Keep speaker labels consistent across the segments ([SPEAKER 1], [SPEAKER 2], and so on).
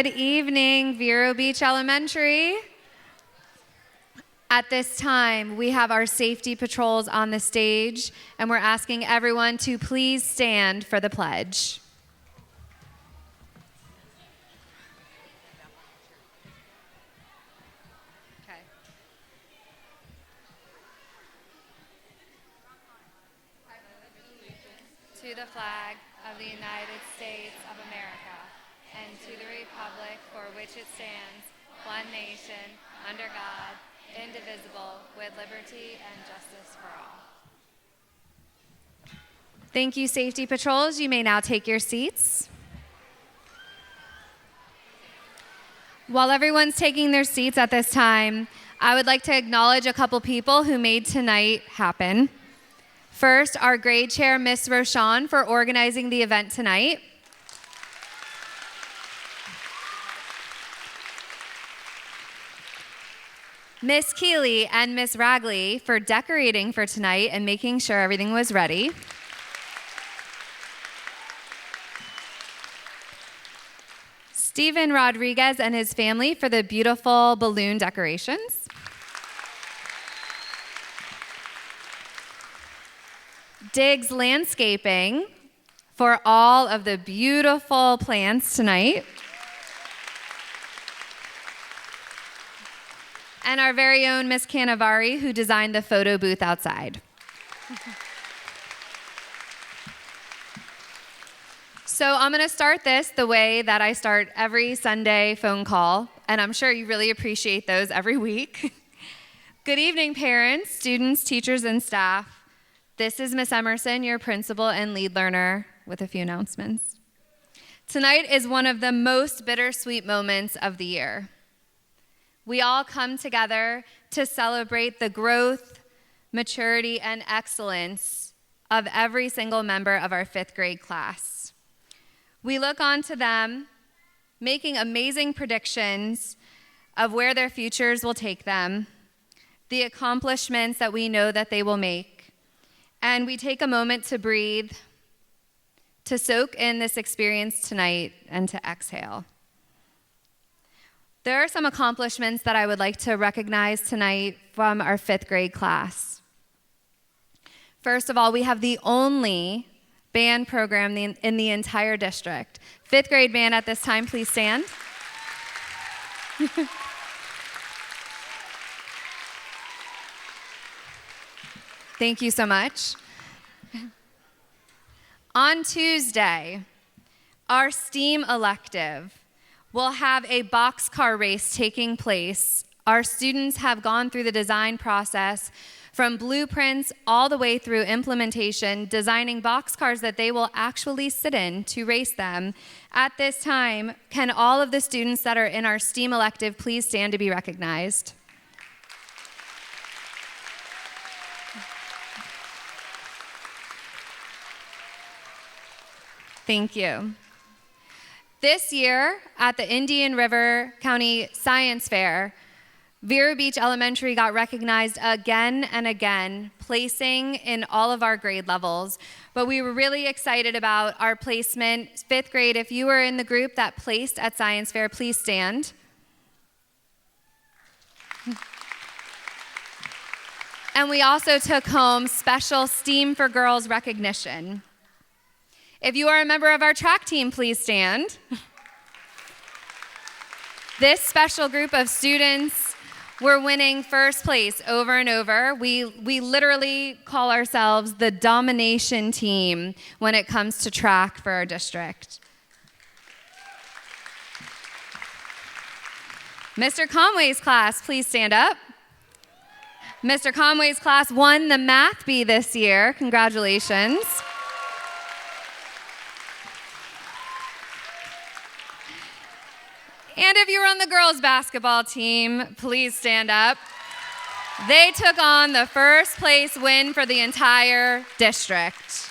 [SPEAKER 1] Good evening, Vero Beach Elementary. At this time, we have our safety patrols on the stage, and we're asking everyone to please stand for the pledge. Okay. To the flag of the United States of America, and to the republic for which it stands, one nation, under God, indivisible, with liberty and justice for all. Thank you, safety patrols. You may now take your seats. While everyone's taking their seats at this time, I would like to acknowledge a couple people who made tonight happen. First, our grade chair, Miss Roshan, for organizing the event tonight. Miss Keeley and Miss Ragley for decorating for tonight and making sure everything was ready. Stephen Rodriguez and his family for the beautiful balloon decorations. Diggs Landscaping for all of the beautiful plants tonight. And our very own Miss Canavari, who designed the photo booth outside. So I'm going to start this the way that I start every Sunday phone call, and I'm sure you really appreciate those every week. Good evening, parents, students, teachers, and staff. This is Miss Emerson, your principal and lead learner, with a few announcements. Tonight is one of the most bittersweet moments of the year. We all come together to celebrate the growth, maturity, and excellence of every single member of our 5th grade class. We look on to them, making amazing predictions of where their futures will take them, the accomplishments that we know that they will make, and we take a moment to breathe, to soak in this experience tonight, and to exhale. There are some accomplishments that I would like to recognize tonight from our 5th grade class. First of all, we have the only band program in the entire district. 5th grade band at this time, please stand. Thank you so much. On Tuesday, our STEAM elective will have a boxcar race taking place. Our students have gone through the design process from blueprints all the way through implementation, designing boxcars that they will actually sit in to race them. At this time, can all of the students that are in our STEAM elective please stand to be recognized? Thank you. This year, at the Indian River County Science Fair, Vero Beach Elementary got recognized again and again, placing in all of our grade levels. But we were really excited about our placement. 5th grade, if you were in the group that placed at Science Fair, please stand. And we also took home special STEAM for Girls recognition. If you are a member of our track team, please stand. This special group of students were winning first place over and over. We literally call ourselves the domination team when it comes to track for our district. Mr. Conway's class, please stand up. Mr. Conway's class won the math bee this year. Congratulations. And if you were on the girls' basketball team, please stand up. They took on the first place win for the entire district.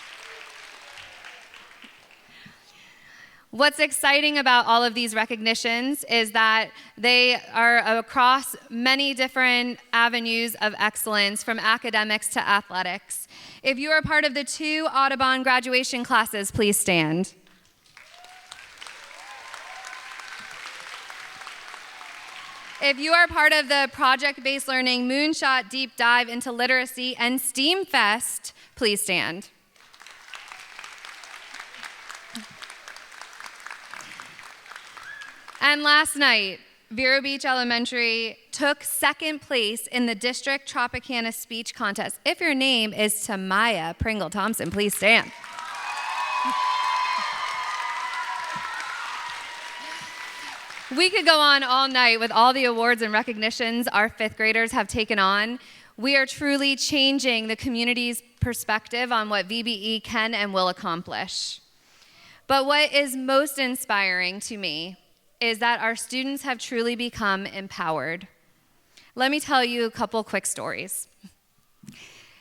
[SPEAKER 1] What's exciting about all of these recognitions is that they are across many different avenues of excellence, from academics to athletics. If you are part of the 2 Audubon graduation classes, please stand. If you are part of the project-based learning Moonshot Deep Dive into Literacy and STEAM Fest, please stand. And last night, Vero Beach Elementary took second place in the District Tropicana Speech Contest. If your name is Tamaya Pringle Thompson, please stand. We could go on all night with all the awards and recognitions our fifth graders have taken on. We are truly changing the community's perspective on what VBE can and will accomplish. But what is most inspiring to me is that our students have truly become empowered. Let me tell you a couple quick stories.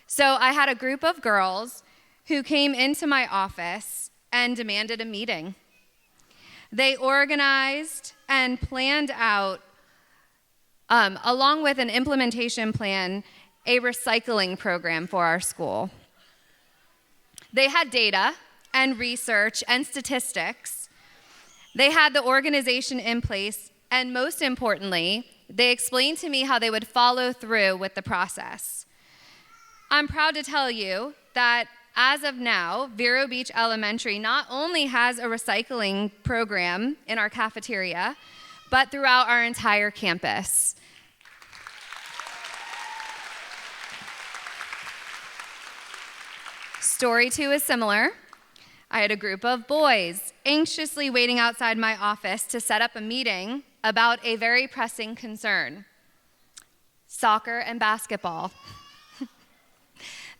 [SPEAKER 1] So I had a group of girls who came into my office and demanded a meeting. They organized and planned out, along with an implementation plan, a recycling program for our school. They had data and research and statistics. They had the organization in place, and most importantly, they explained to me how they would follow through with the process. I'm proud to tell you that as of now, Vero Beach Elementary not only has a recycling program in our cafeteria, but throughout our entire campus. Story 2 is similar. I had a group of boys anxiously waiting outside my office to set up a meeting about a very pressing concern: soccer and basketball.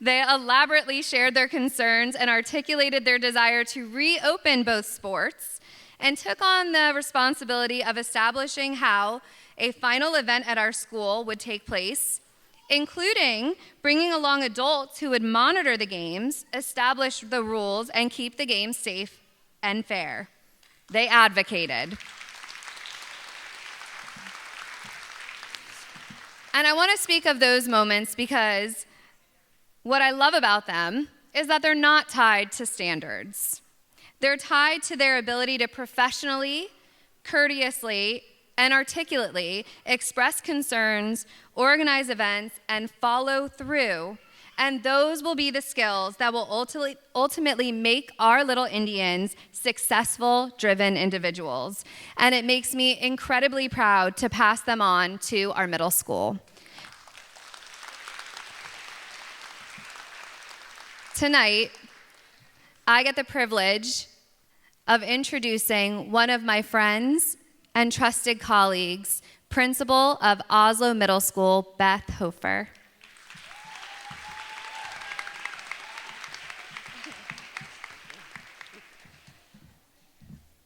[SPEAKER 1] They elaborately shared their concerns and articulated their desire to reopen both sports and took on the responsibility of establishing how a final event at our school would take place, including bringing along adults who would monitor the games, establish the rules, and keep the games safe and fair. They advocated. And I want to speak of those moments because what I love about them is that they're not tied to standards. They're tied to their ability to professionally, courteously, and articulately express concerns, organize events, and follow through. And those will be the skills that will ultimately make our little Indians successful, driven individuals. And it makes me incredibly proud to pass them on to our middle school. Tonight, I get the privilege of introducing one of my friends and trusted colleagues, principal of Oslo Middle School, Beth Hofer.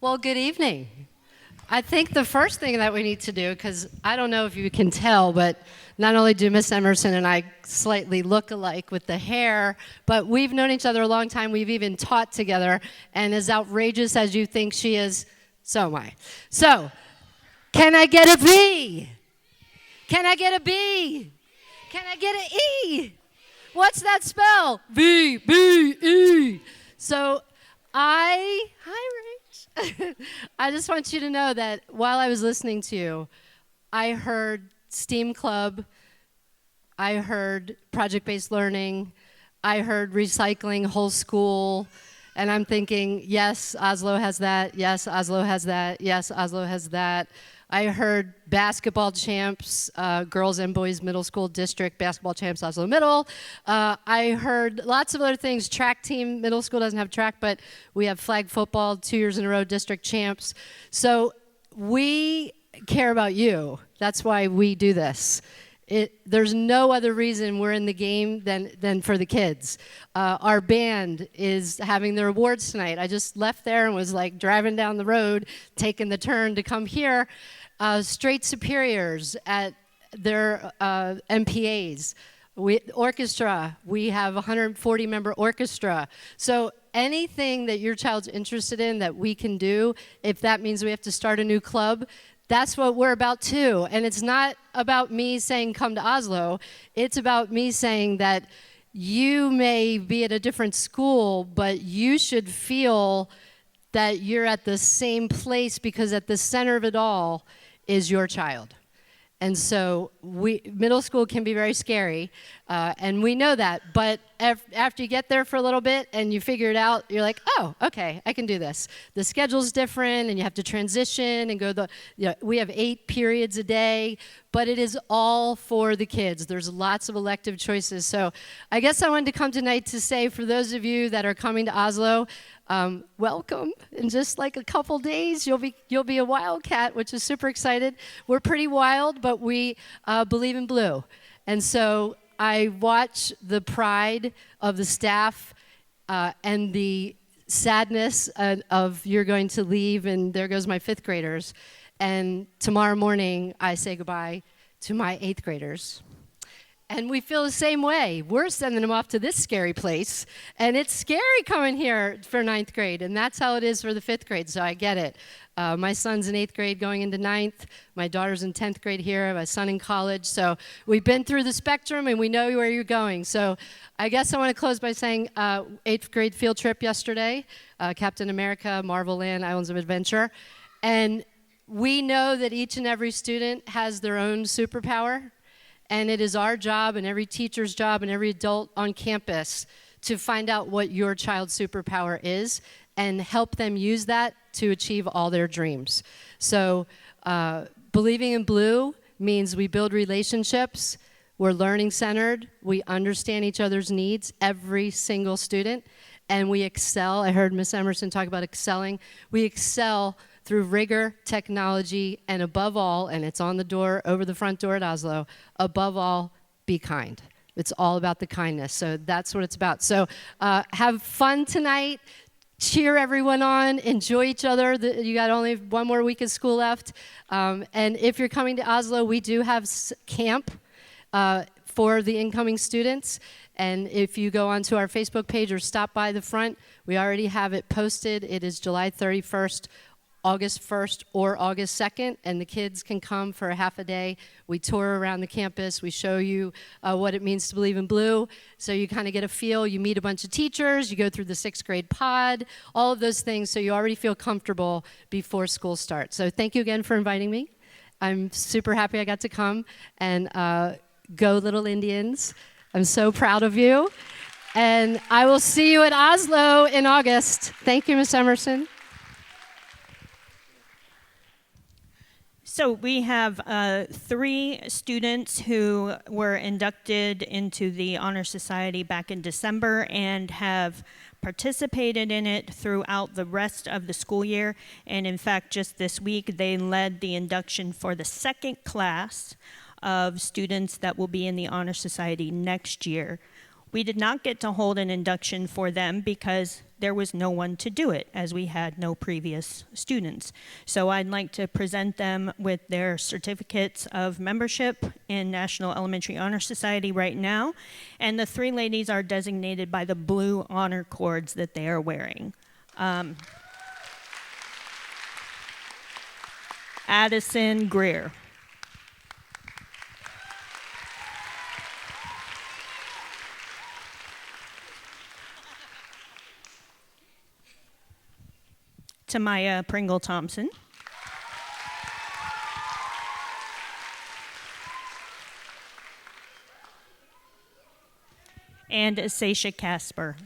[SPEAKER 2] Well, good evening. I think the first thing that we need to do, because I don't know if you can tell, but not only do Miss Emerson and I slightly look alike with the hair, but we've known each other a long time. We've even taught together, and as outrageous as you think she is, so am I. So, can I get a B? Can I get a B? Can I get an E? What's that spell? V, B, E. So, hi, Rach. I just want you to know that while I was listening to you, I heard STEAM Club, I heard project-based learning, I heard recycling whole school, and I'm thinking, yes, Oslo has that, yes, Oslo has that, yes, Oslo has that. I heard basketball champs, girls and boys middle school district basketball champs, Oslo Middle. I heard lots of other things. Track team, middle school doesn't have track, but we have flag football 2 years in a row, district champs. So we care about you. That's why we do this. There's no other reason we're in the game than for the kids. Our band is having their awards tonight. I just left there and was like driving down the road, taking the turn to come here. Straight superiors at their MPAs. Orchestra, we have a 140-member orchestra. So anything that your child's interested in that we can do, if that means we have to start a new club, that's what we're about too. And it's not about me saying come to Oslo. It's about me saying that you may be at a different school, but you should feel that you're at the same place, because at the center of it all is your child. And so middle school can be very scary, and we know that. But after you get there for a little bit and you figure it out, you're like, oh, okay, I can do this. The schedule's different, and you have to transition and go we have 8 periods a day, but it is all for the kids. There's lots of elective choices. So I guess I wanted to come tonight to say, for those of you that are coming to Oslo, welcome. In just like a couple days, you'll be a wildcat, which is super excited. We're pretty wild, but we believe in blue. And so I watch the pride of the staff and the sadness of you're going to leave, and there goes my 5th graders. And tomorrow morning, I say goodbye to my 8th graders. And we feel the same way. We're sending them off to this scary place, and it's scary coming here for 9th grade, and that's how it is for the 5th grade, so I get it. My son's in 8th grade going into 9th. My daughter's in 10th grade here. I have a son in college, so we've been through the spectrum, and we know where you're going. So I guess I want to close by saying 8th grade field trip yesterday, Captain America, Marvel Land, Islands of Adventure, and we know that each and every student has their own superpower. And it is our job, and every teacher's job, and every adult on campus to find out what your child's superpower is and help them use that to achieve all their dreams. So believing in blue means we build relationships, we're learning-centered, we understand each other's needs, every single student, and we excel. I heard Ms. Emerson talk about excelling. We excel through rigor, technology, and above all, and it's on the door, over the front door at Oslo, above all, be kind. It's all about the kindness, so that's what it's about. So have fun tonight, cheer everyone on, enjoy each other. You got only 1 more week of school left, and if you're coming to Oslo, we do have camp for the incoming students. And if you go onto our Facebook page or stop by the front, we already have it posted. It is July 31st, August 1st or August 2nd, and the kids can come for a half a day. We tour around the campus. We show you what it means to believe in blue, so you kind of get a feel. You meet a bunch of teachers. You go through the 6th grade pod, all of those things, so you already feel comfortable before school starts. So thank you again for inviting me. I'm super happy I got to come, and go Little Indians. I'm so proud of you, and I will see you at Oslo in August. Thank you, Ms. Emerson.
[SPEAKER 3] So we have 3 students who were inducted into the Honor Society back in December and have participated in it throughout the rest of the school year. And in fact, just this week, they led the induction for the 2nd class of students that will be in the Honor Society next year. We did not get to hold an induction for them because there was no one to do it, as we had no previous students. So I'd like to present them with their certificates of membership in National Elementary Honor Society right now. And the 3 ladies are designated by the blue honor cords that they are wearing. Addison Greer. Tamaya Pringle Thompson. And Seisha Casper.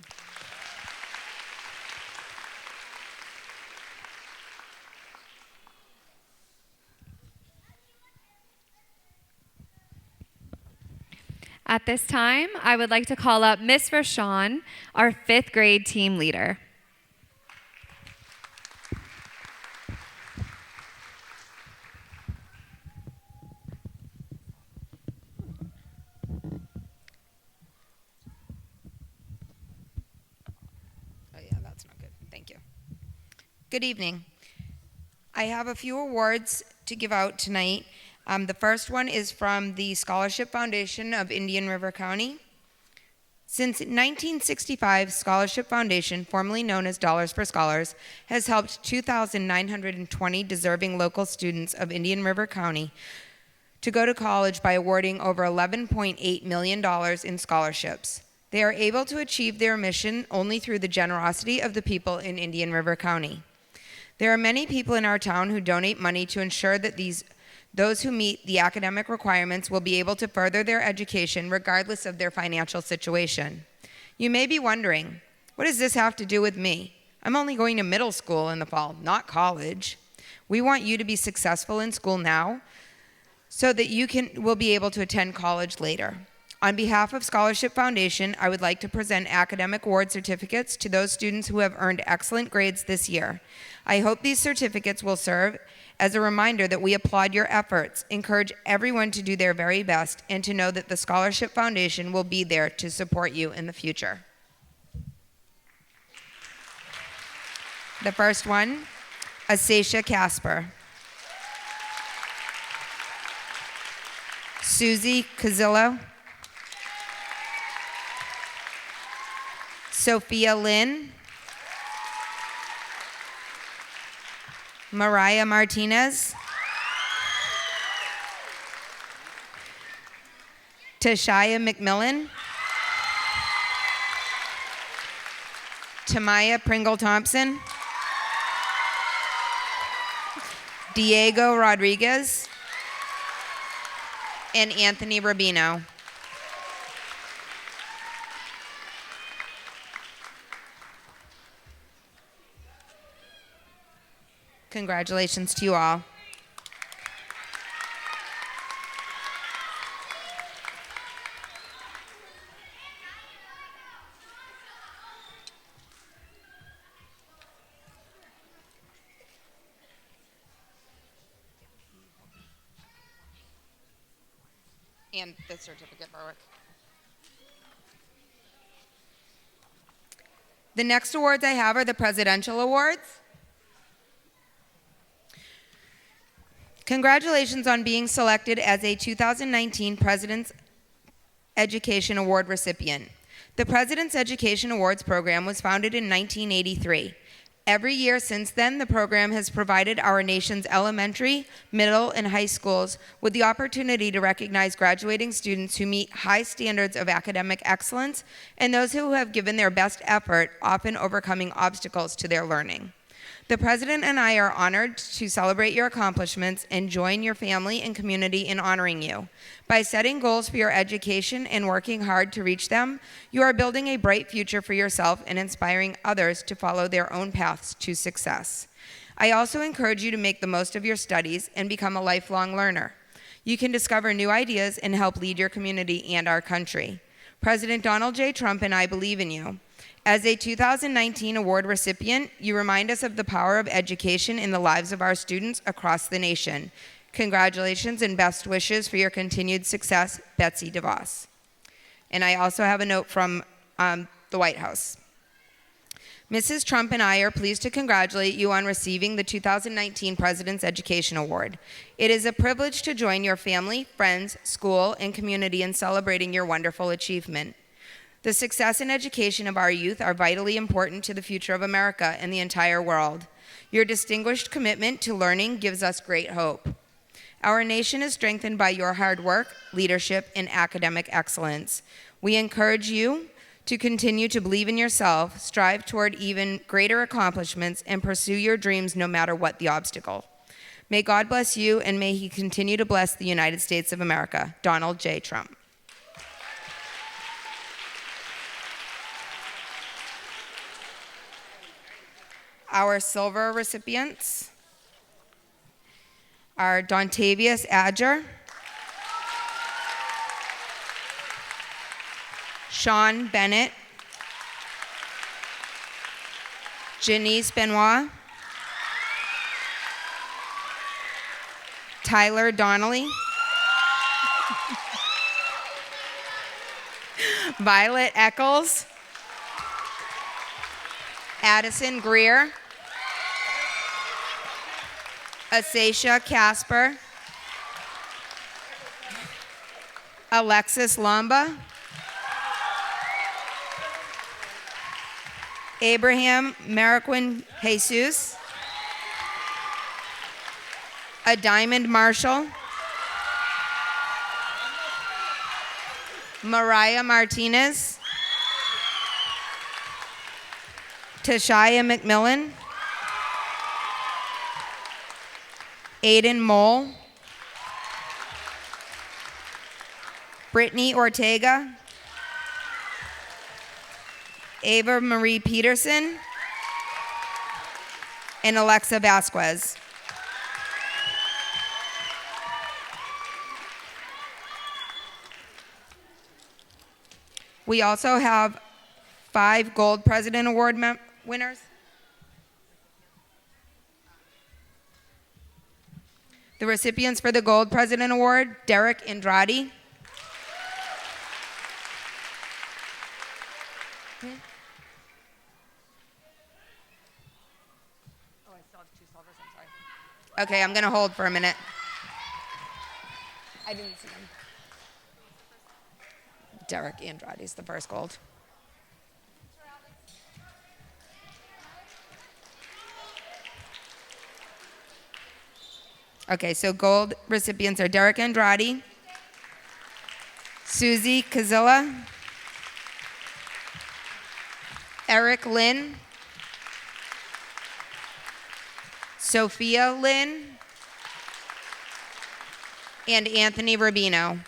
[SPEAKER 1] At this time, I would like to call up Miss Rashawn, our 5th grade team leader.
[SPEAKER 4] Good evening. I have a few awards to give out tonight. The first one is from the Scholarship Foundation of Indian River County. Since 1965, Scholarship Foundation, formerly known as Dollars for Scholars, has helped 2,920 deserving local students of Indian River County to go to college by awarding over $11.8 million in scholarships. They are able to achieve their mission only through the generosity of the people in Indian River County. There are many people in our town who donate money to ensure that Those who meet the academic requirements will be able to further their education regardless of their financial situation. You may be wondering, what does this have to do with me? I'm only going to middle school in the fall, not college. We want you to be successful in school now so that you will be able to attend college later. On behalf of Scholarship Foundation, I would like to present academic award certificates to those students who have earned excellent grades this year. I hope these certificates will serve as a reminder that we applaud your efforts, encourage everyone to do their very best, and to know that the Scholarship Foundation will be there to support you in the future. The first one, Asacia Casper. Susie Cazillo. Sophia Lynn. Mariah Martinez. Tashaya McMillan. Tamaya Pringle Thompson. Diego Rodriguez. And Anthony Rubino. Congratulations to you all. And the certificate, Berwick. The next awards I have are the Presidential Awards. Congratulations on being selected as a 2019 President's Education Award recipient. The President's Education Awards program was founded in 1983. Every year since then, the program has provided our nation's elementary, middle, and high schools with the opportunity to recognize graduating students who meet high standards of academic excellence and those who have given their best effort, often overcoming obstacles to their learning. The President and I are honored to celebrate your accomplishments and join your family and community in honoring you. By setting goals for your education and working hard to reach them, you are building a bright future for yourself and inspiring others to follow their own paths to success. I also encourage you to make the most of your studies and become a lifelong learner. You can discover new ideas and help lead your community and our country. President Donald J. Trump and I believe in you. As a 2019 award recipient, you remind us of the power of education in the lives of our students across the nation. Congratulations and best wishes for your continued success, Betsy DeVos. And I also have a note from the White House. Mrs. Trump and I are pleased to congratulate you on receiving the 2019 President's Education Award. It is a privilege to join your family, friends, school, and community in celebrating your wonderful achievement. The success and education of our youth are vitally important to the future of America and the entire world. Your distinguished commitment to learning gives us great hope. Our nation is strengthened by your hard work, leadership, and academic excellence. We encourage you to continue to believe in yourself, strive toward even greater accomplishments, and pursue your dreams no matter what the obstacle. May God bless you, and may He continue to bless the United States of America. Donald J. Trump. Our silver recipients are Dontavius Adger, Sean Bennett, Janice Benoit, Tyler Donnelly, Violet Eccles, Addison Greer, Asacia Casper, Alexis Lamba, Abraham Mariquin Jesus, a Diamond Marshall, Mariah Martinez, Tashaya McMillan, Aiden Mole, Brittany Ortega, Ava Marie Peterson, and Alexa Vasquez. We also have 5 Gold President Award winners. The recipients for the Gold President Award: Derek Andrade, okay, I'm gonna hold for a minute. I didn't see him. Derek Andrade is the first gold. Okay, so gold recipients are Derek Andrade, Susie Kazilla, Eric Lynn, Sophia Lynn, and Anthony Rubino.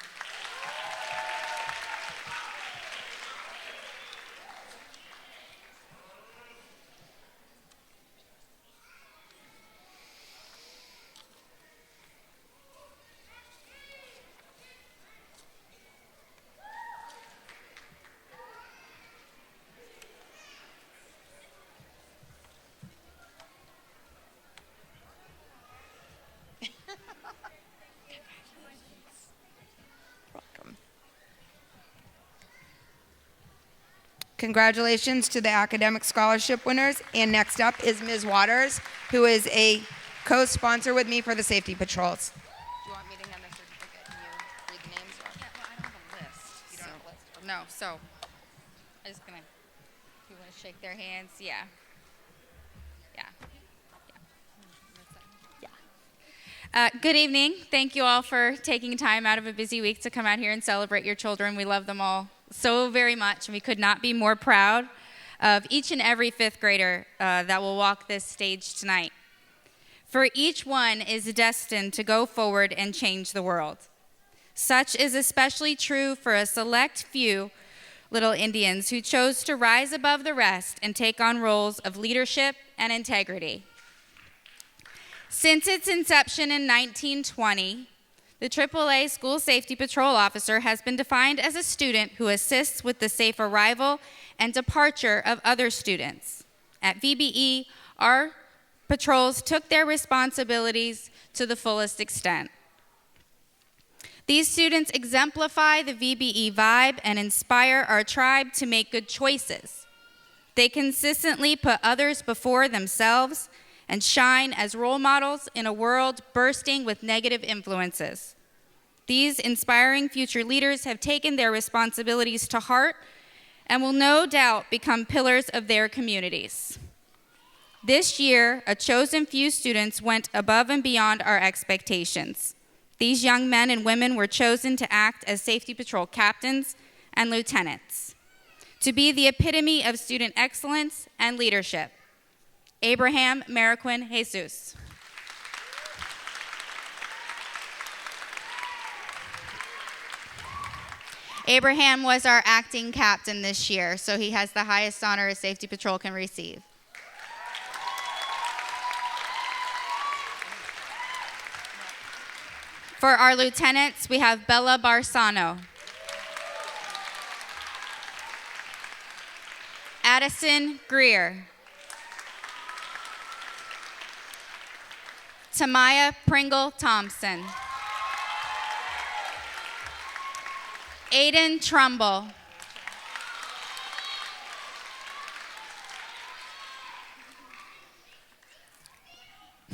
[SPEAKER 4] Congratulations to the academic scholarship winners. And next up is Ms. Waters, who is a co-sponsor with me for the safety patrols. Do you want me to hand the certificate and you read the names?
[SPEAKER 5] Yeah, well, I don't have a list. You don't have a list? No, so I'm just gonna, if you want to shake their hands, yeah. Yeah. Good evening. Thank you all for taking time out of a busy week to come out here and celebrate your children. We love them all so very much, and we could not be more proud of each and every 5th grader that will walk this stage tonight. For each one is destined to go forward and change the world. Such is especially true for a select few little Indians who chose to rise above the rest and take on roles of leadership and integrity. Since its inception in 1920, the AAA School Safety Patrol Officer has been defined as a student who assists with the safe arrival and departure of other students. At VBE, our patrols took their responsibilities to the fullest extent. These students exemplify the VBE vibe and inspire our tribe to make good choices. They consistently put others before themselves and shine as role models in a world bursting with negative influences. These inspiring future leaders have taken their responsibilities to heart and will no doubt become pillars of their communities. This year, a chosen few students went above and beyond our expectations. These young men and women were chosen to act as safety patrol captains and lieutenants, to be the epitome of student excellence and leadership. Abraham Mariquin Jesus. Abraham was our acting captain this year, so he has the highest honor a safety patrol can receive. For our lieutenants, we have Bella Barsano, Addison Greer, Tamaya Pringle Thompson, Aiden Trumbull,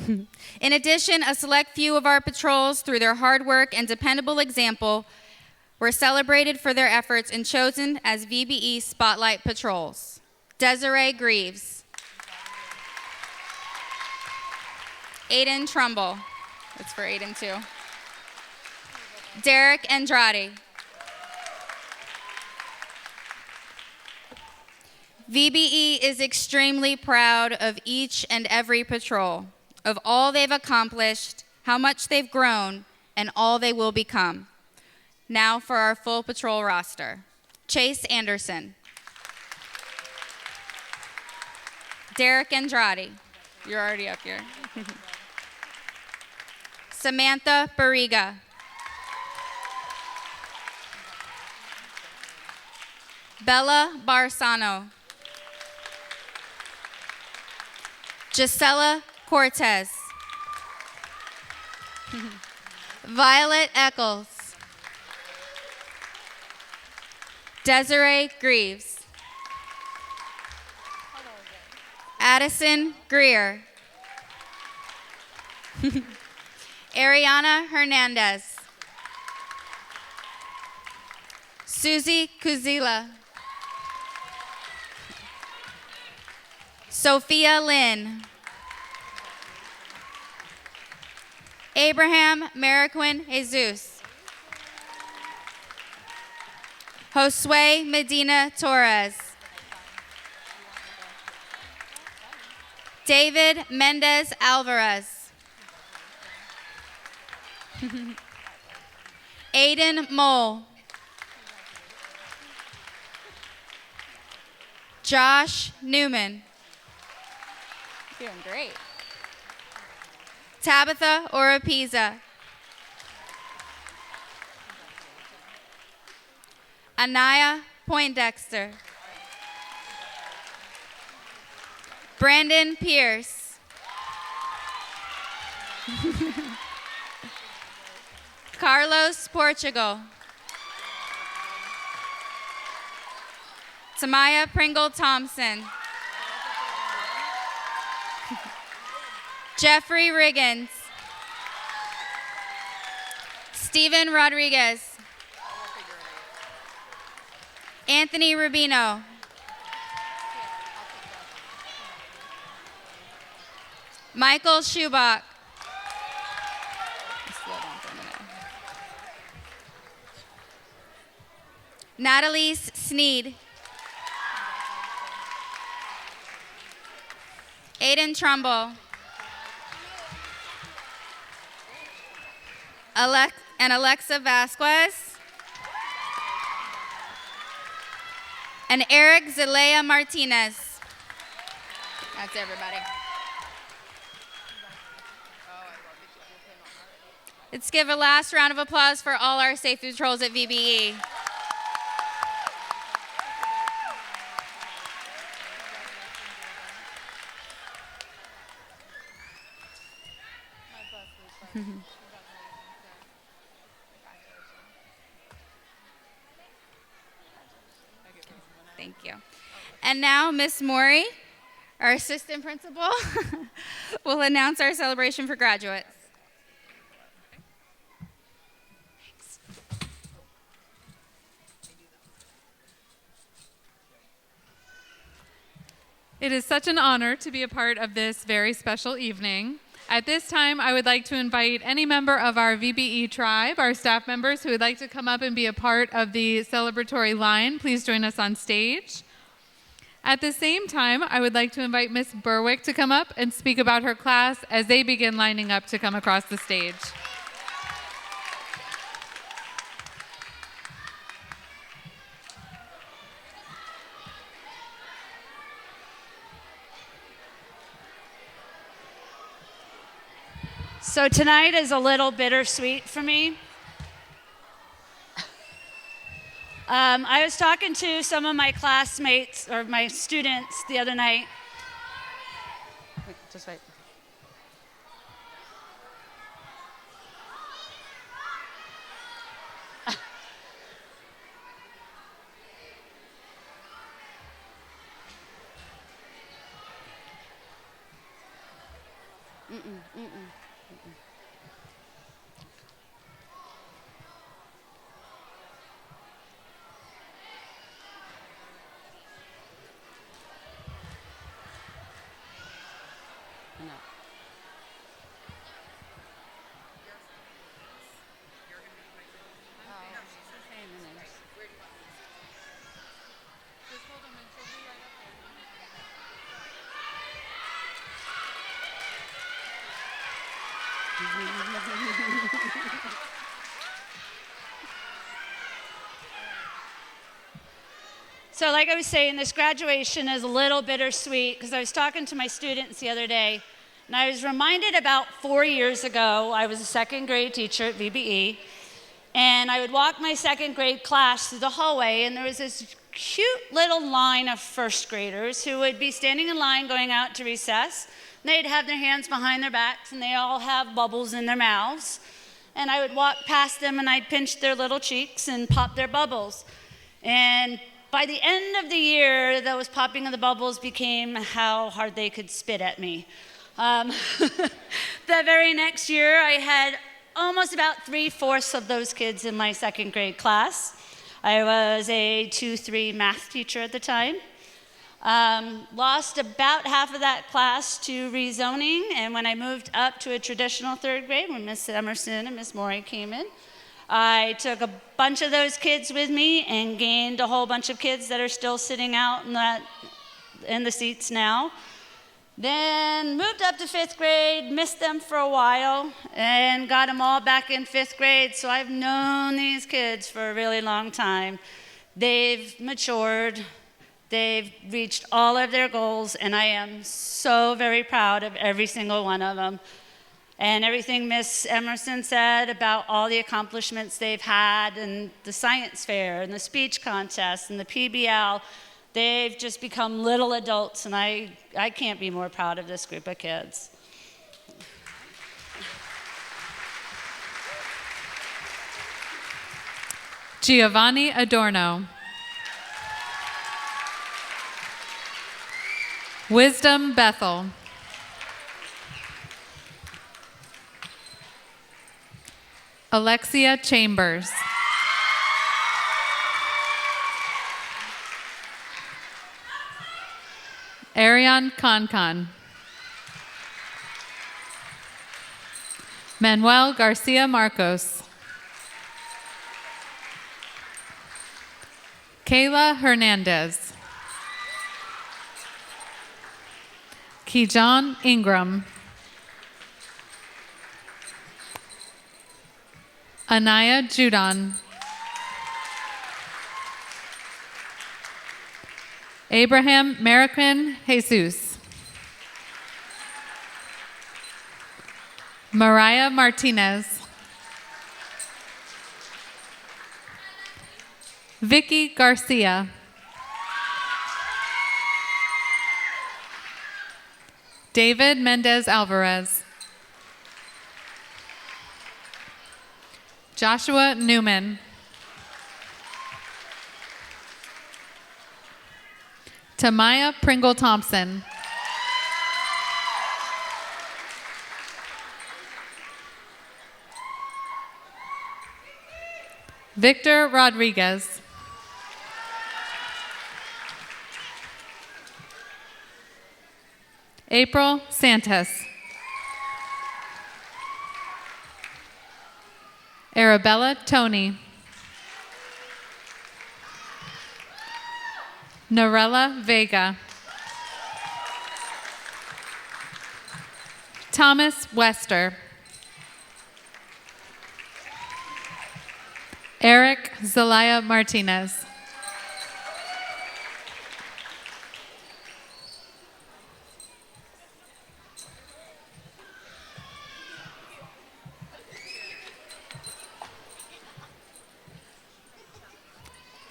[SPEAKER 5] in addition, a select few of our patrols, through their hard work and dependable example, were celebrated for their efforts and chosen as VBE Spotlight Patrols. Desiree Greaves, Aiden Trumbull, that's for Aiden too. Derek Andrade, VBE is extremely proud of each and every patrol, of all they've accomplished, how much they've grown, and all they will become. Now for our full patrol roster. Chase Anderson. Derek Andrade. You're already up here. Samantha Barriga. Bella Barsano. Gisela Cortez. Violet Eccles. Desiree Greaves. Addison Greer. Ariana Hernandez. Susie Kuzila. Sophia Lynn. Abraham Mariquin Jesus. Josue Medina Torres. David Mendez Alvarez. Aiden Mole. Josh Newman. Doing great. Tabitha Oropeza. Anaya Poindexter. Brandon Pierce. Carlos Portugal. Tamaya Pringle Thompson. Jeffrey Riggins. Steven Rodriguez. Anthony Rubino. Michael Schubach. Natalise Sneed. Aiden Trumbull. Alexa Vasquez. And Eric Zelaya Martinez. That's everybody. Let's give a last round of applause for all our safety patrols at VBE. Thank you. And now Miss Maury, our assistant principal, will announce our celebration for graduates.
[SPEAKER 6] It is such an honor to be a part of this very special evening. At this time, I would like to invite any member of our VBE tribe, our staff members who would like to come up and be a part of the celebratory line. Please join us on stage. At the same time, I would like to invite Miss Berwick to come up and speak about her class as they begin lining up to come across the stage.
[SPEAKER 7] So tonight is a little bittersweet for me. I was talking to some of my classmates or my students the other night. Wait, just wait. So like I was saying, this graduation is a little bittersweet because I was talking to my students the other day, and I was reminded about 4 years ago, I was a second grade teacher at VBE, and I would walk my second grade class through the hallway, and there was this cute little line of first graders who would be standing in line going out to recess. They'd have their hands behind their backs, and they all have bubbles in their mouths. And I would walk past them, and I'd pinch their little cheeks and pop their bubbles. And by the end of the year, those popping of the bubbles became how hard they could spit at me. The very next year, I had almost about 3/4 of those kids in my second grade class. I was a 2-3 math teacher at the time. Lost about half of that class to rezoning, and when I moved up to a traditional third grade, when Miss Emerson and Miss Morey came in, I took a bunch of those kids with me and gained a whole bunch of kids that are still sitting out in the seats now. Then moved up to 5th grade, missed them for a while, and got them all back in 5th grade. So I've known these kids for a really long time. They've matured. They've reached all of their goals, and I am so very proud of every single one of them. And everything Miss Emerson said about all the accomplishments they've had, and the science fair, and the speech contest, and the PBL, they've just become little adults, and I can't be more proud of this group of kids.
[SPEAKER 6] Giovanni Adorno. Wisdom Bethel. Alexia Chambers. Ariane Concan. Manuel Garcia Marcos. Kayla Hernandez. Kejon Ingram. Anaya Judon. Abraham Marican Jesus. Mariah Martinez. Vicky Garcia. David Mendez Alvarez. Joshua Newman. Tamaya Pringle Thompson. Victor Rodriguez. April Santos. Arabella Tony. Norella Vega. Thomas Wester. Eric Zelaya Martinez.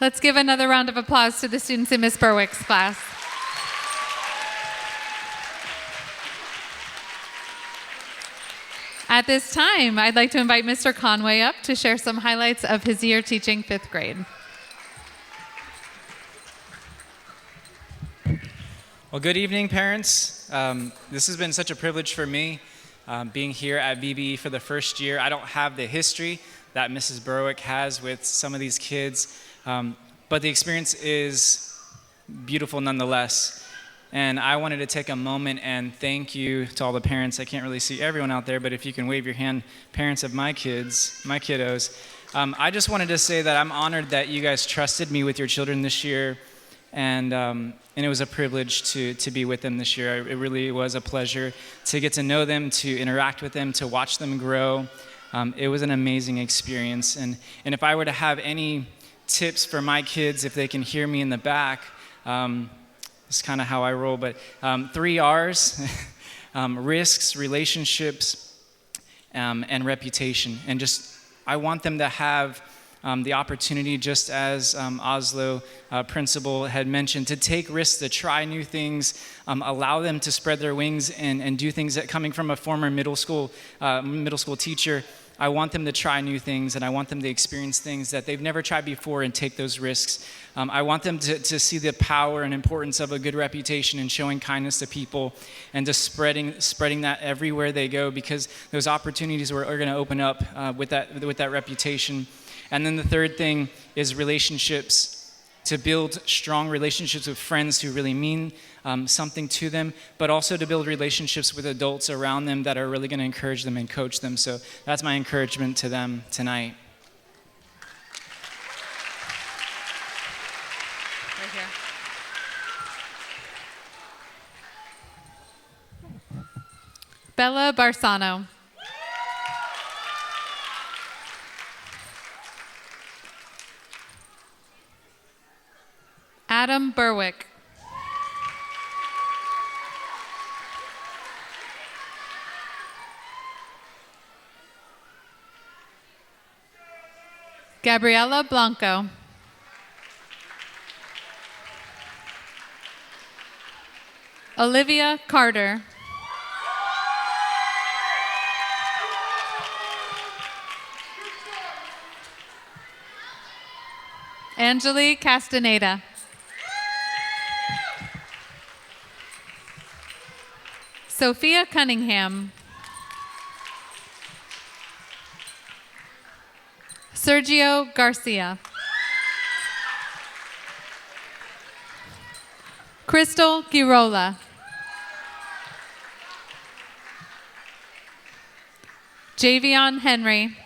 [SPEAKER 6] Let's give another round of applause to the students in Miss Berwick's class. At this time, I'd like to invite Mr. Conway up to share some highlights of his year teaching 5th grade.
[SPEAKER 8] Well, good evening, parents. This has been such a privilege for me, being here at VBE for the first year. I don't have the history that Mrs. Berwick has with some of these kids, but the experience is beautiful nonetheless. And I wanted to take a moment and thank you to all the parents. I can't really see everyone out there, but if you can wave your hand, parents of my kids, my kiddos. I just wanted to say that I'm honored that you guys trusted me with your children this year, and it was a privilege to be with them this year. It really was a pleasure to get to know them, to interact with them, to watch them grow. It was an amazing experience, and if I were to have any tips for my kids if they can hear me in the back. It's kind of how I roll, but 3 R's, risks, relationships, and reputation. And just, I want them to have the opportunity, just as Oslo principal had mentioned, to take risks, to try new things, allow them to spread their wings and do things that, coming from a former middle school teacher, I want them to try new things, and I want them to experience things that they've never tried before and take those risks. I want them to see the power and importance of a good reputation and showing kindness to people, and just spreading that everywhere they go, because those opportunities are going to open up with that reputation. And then the third thing is relationships, to build strong relationships with friends who really mean something to them, but also to build relationships with adults around them that are really going to encourage them and coach them. So that's my encouragement to them tonight.
[SPEAKER 6] Right here. Bella Barsano. Adam Berwick. Gabriela Blanco. Olivia Carter. Angeli Castaneda. Sophia Cunningham. Sergio Garcia. Crystal Girola. Javion Henry.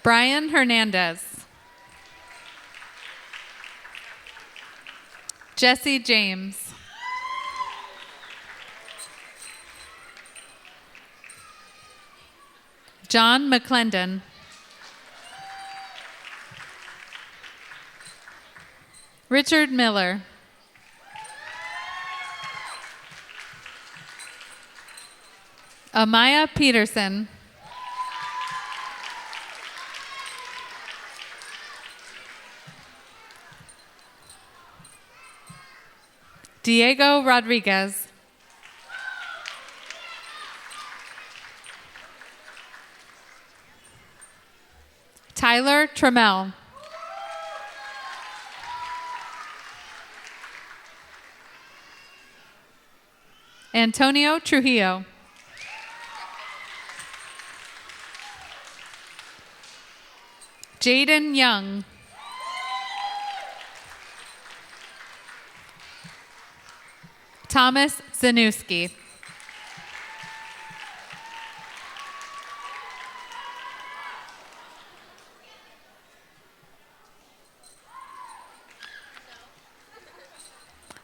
[SPEAKER 6] Brian Hernandez. Jesse James. John McClendon. Richard Miller. Amaya Peterson. Diego Rodriguez. Tyler Trammell. Antonio Trujillo. Jaden Young. Thomas Zanuski.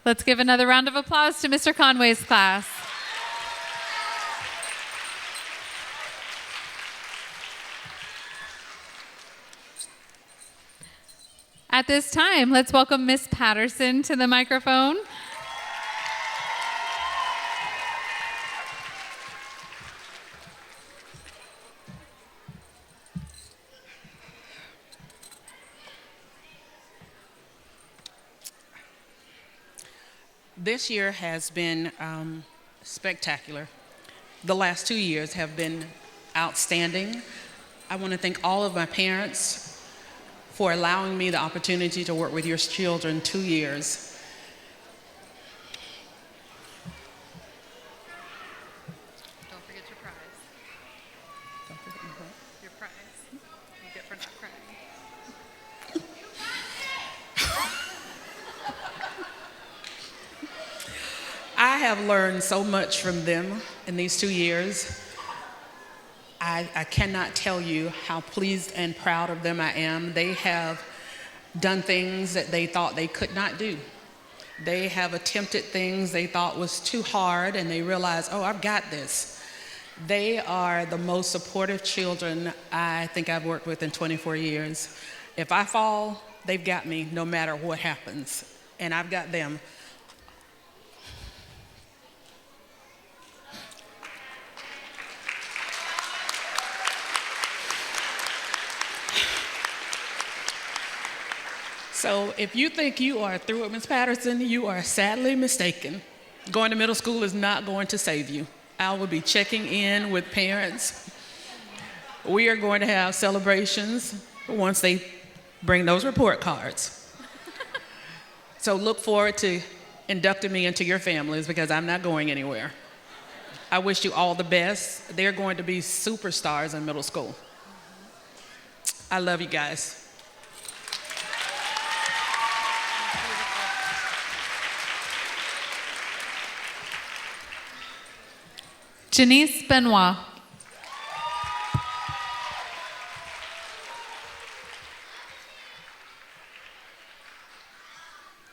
[SPEAKER 6] Let's give another round of applause to Mr. Conway's class. At this time, let's welcome Miss Patterson to the microphone.
[SPEAKER 9] This year has been spectacular. The last 2 years have been outstanding. I want to thank all of my parents for allowing me the opportunity to work with your children 2 years.
[SPEAKER 6] Don't forget your prize.
[SPEAKER 9] Don't forget my prize.
[SPEAKER 6] Your prize. You get for not crying.
[SPEAKER 9] I have learned so much from them in these 2 years. I cannot tell you how pleased and proud of them I am. They have done things that they thought they could not do. They have attempted things they thought was too hard, and they realized, oh, I've got this. They are the most supportive children I think I've worked with in 24 years. If I fall, they've got me no matter what happens, and I've got them. So if you think you are through with Ms. Patterson, you are sadly mistaken. Going to middle school is not going to save you. I will be checking in with parents. We are going to have celebrations once they bring those report cards. So look forward to inducting me into your families because I'm not going anywhere. I wish you all the best. They're going to be superstars in middle school. I love you guys.
[SPEAKER 6] Janice Benoit.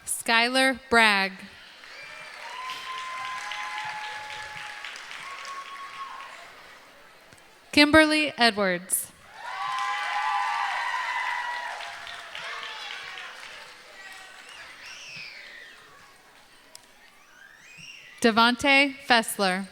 [SPEAKER 6] Skylar Bragg. Kimberly Edwards. Devonte Fessler.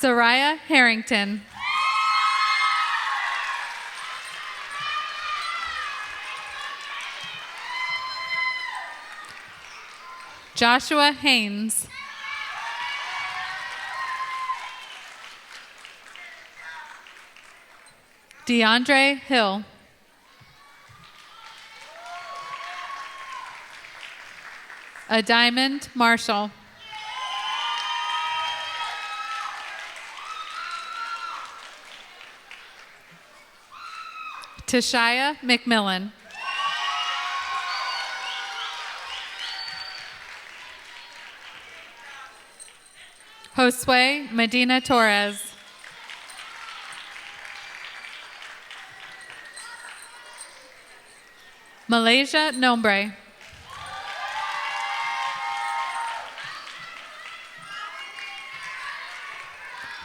[SPEAKER 6] Soraya Harrington. Joshua Haynes. DeAndre Hill. A Diamond Marshall. Tashia McMillan. Josue Medina Torres. Malaysia Nombre.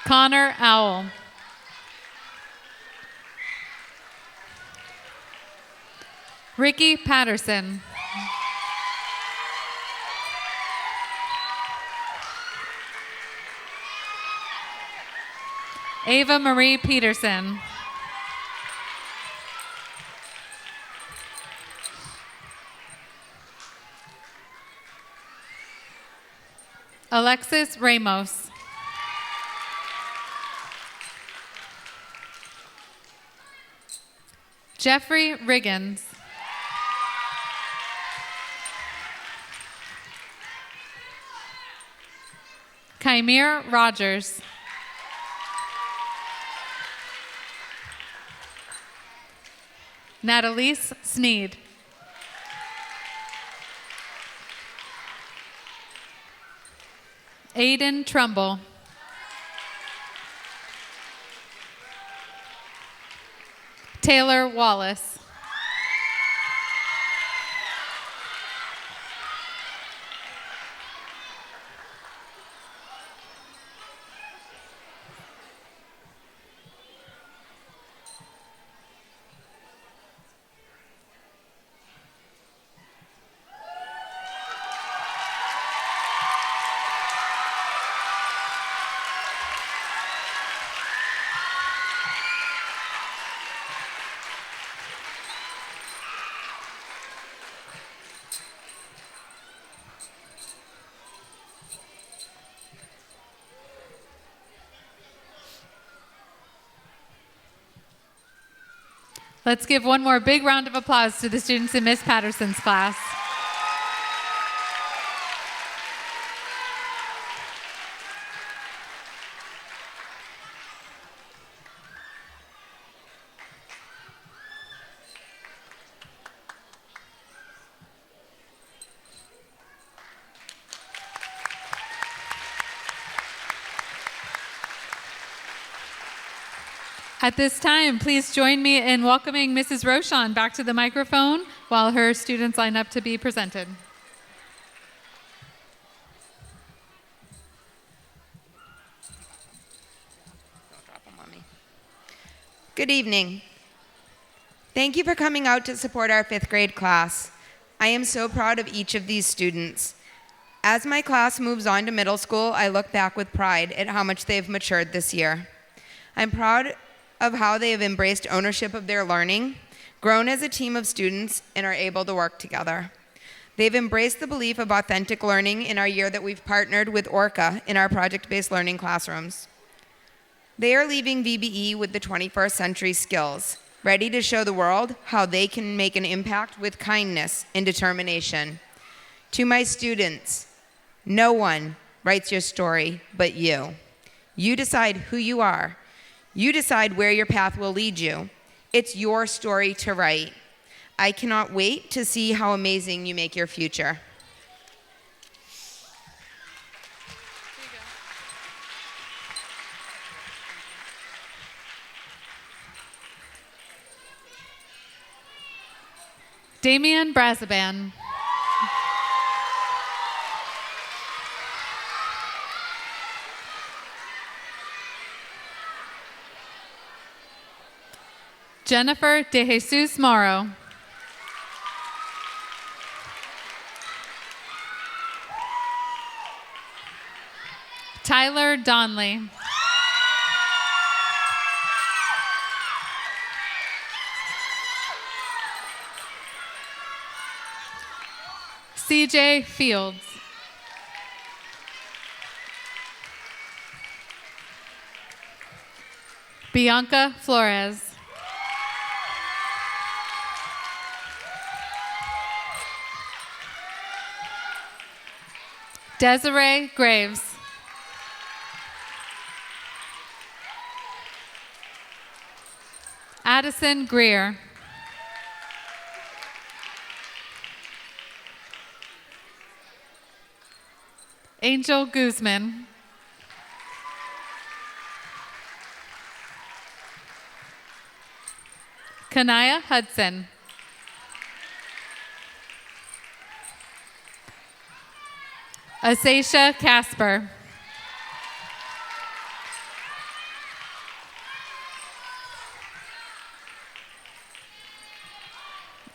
[SPEAKER 6] Connor Owl. Ricky Patterson. Ava Marie Peterson. Alexis Ramos. Jeffrey Riggins. Kymere Rogers. Natalise Sneed. Aiden Trumbull. Taylor Wallace. Let's give one more big round of applause to the students in Miss Patterson's class. At this time, please join me in welcoming Mrs. Rochon back to the microphone while her students line up to be presented.
[SPEAKER 4] Good evening. Thank you for coming out to support our 5th grade class. I am so proud of each of these students. As my class moves on to middle school, I look back with pride at how much they've matured this year. I'm proud of how they have embraced ownership of their learning, grown as a team of students, and are able to work together. They've embraced the belief of authentic learning in our year that we've partnered with ORCA in our project-based learning classrooms. They are leaving VBE with the 21st century skills, ready to show the world how they can make an impact with kindness and determination. To my students, no one writes your story but you. You decide who you are. You decide where your path will lead you. It's your story to write. I cannot wait to see how amazing you make your future.
[SPEAKER 6] Damian Brazaban. Jennifer De Jesus Morrow. Tyler Donley. CJ Fields. Bianca Flores. Desiree Graves. Addison Greer. Angel Guzman. Kanaya Hudson. Asacia Casper.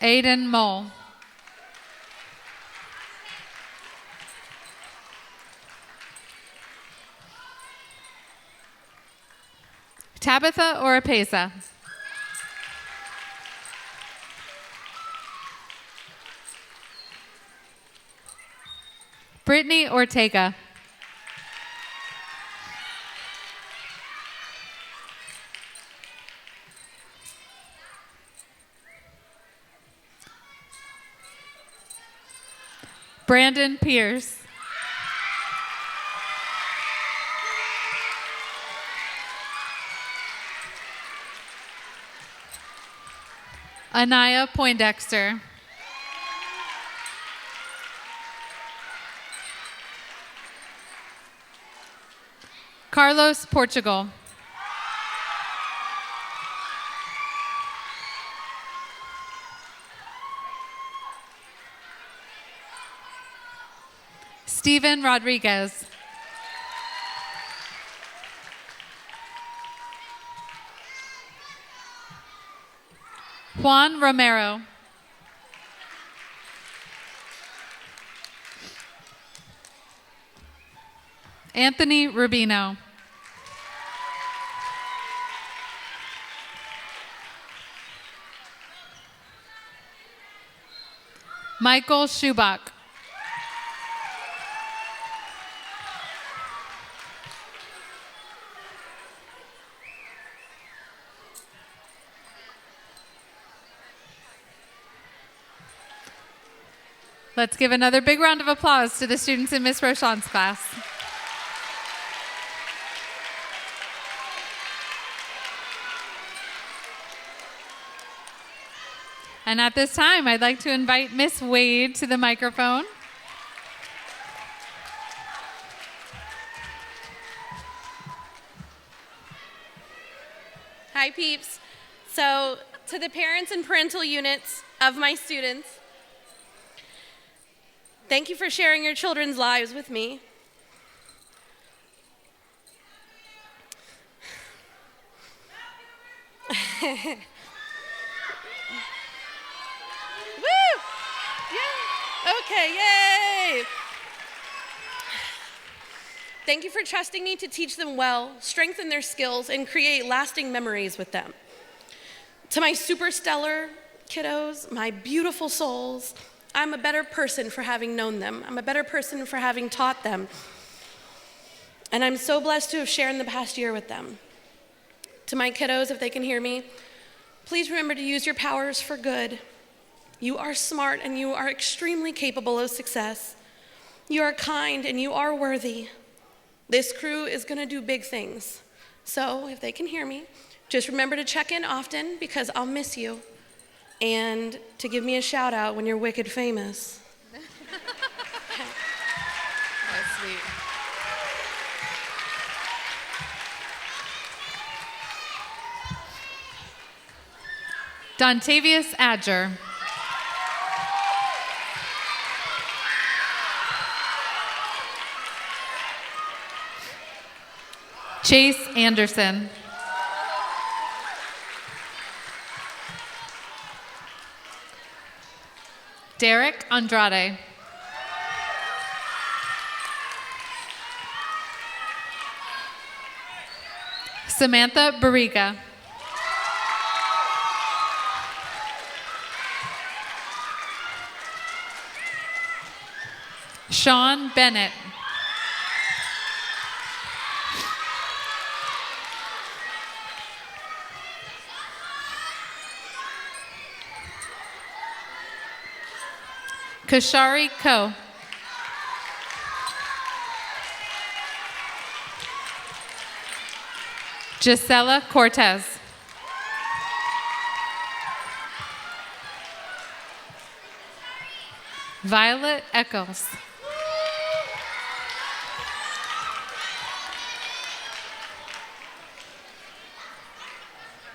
[SPEAKER 6] Aiden Mole. Tabitha Oropesa. Brittany Ortega. Brandon Pierce. Anaya Poindexter. Carlos Portugal. Steven Rodriguez. Juan Romero. Anthony Rubino. Michael Schubach. Let's give another big round of applause to the students in Miss Rochon's class. And at this time, I'd like to invite Miss Wade to the microphone.
[SPEAKER 10] Hi, peeps. So, to the parents and parental units of my students, thank you for sharing your children's lives with me. Woo! Yeah. Okay, yay! Thank you for trusting me to teach them well, strengthen their skills, and create lasting memories with them. To my super stellar kiddos, my beautiful souls, I'm a better person for having known them. I'm a better person for having taught them. And I'm so blessed to have shared in the past year with them. To my kiddos, if they can hear me, please remember to use your powers for good. You are smart and you are extremely capable of success. You are kind and you are worthy. This crew is gonna do big things. So if they can hear me, just remember to check in often because I'll miss you. And to give me a shout out when you're wicked famous.
[SPEAKER 1] That's sweet.
[SPEAKER 6] Dontavius Adger. Chase Anderson. Derek Andrade. Samantha Barriga. Sean Bennett. Kashari Ko. Gisela Cortez. Violet Eccles.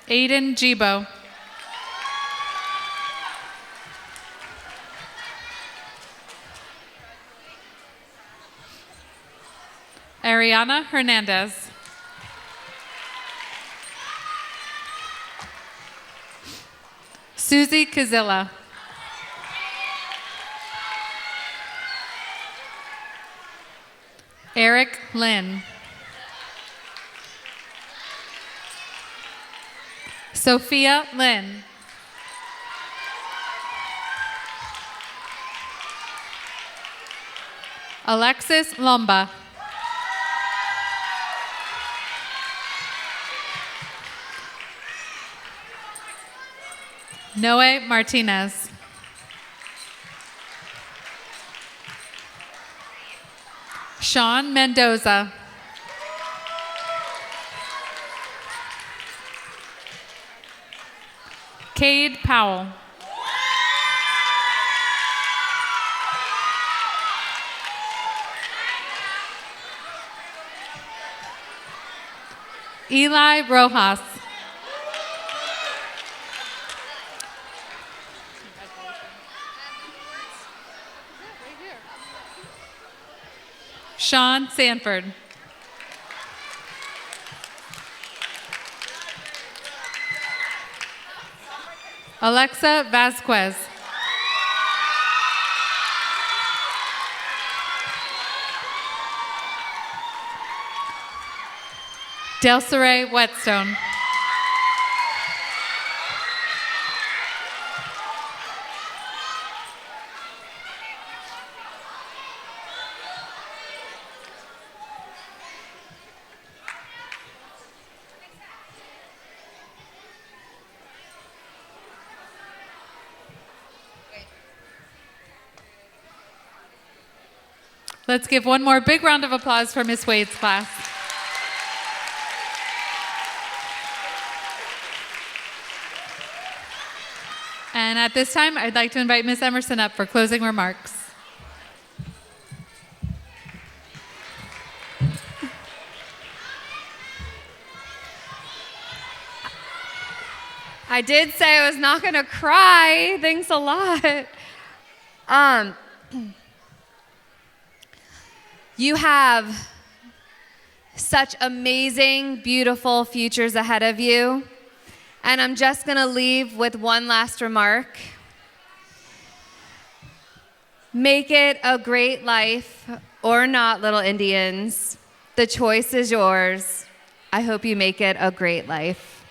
[SPEAKER 6] Aiden Jibo. Ariana Hernandez. Susie Kazilla. Eric Lynn. Sophia Lynn. Alexis Lomba. Noe Martinez. Sean Mendoza. Cade Powell. Eli Rojas. Sean Sanford. Alexa Vasquez. Delsaray Whetstone. Let's give one more big round of applause for Miss Wade's class. And at this time, I'd like to invite Miss Emerson up for closing remarks.
[SPEAKER 1] I did say I was not going to cry. Thanks a lot. You have such amazing, beautiful futures ahead of you. And I'm just going to leave with one last remark. Make it a great life or not, little Indians. The choice is yours. I hope you make it a great life.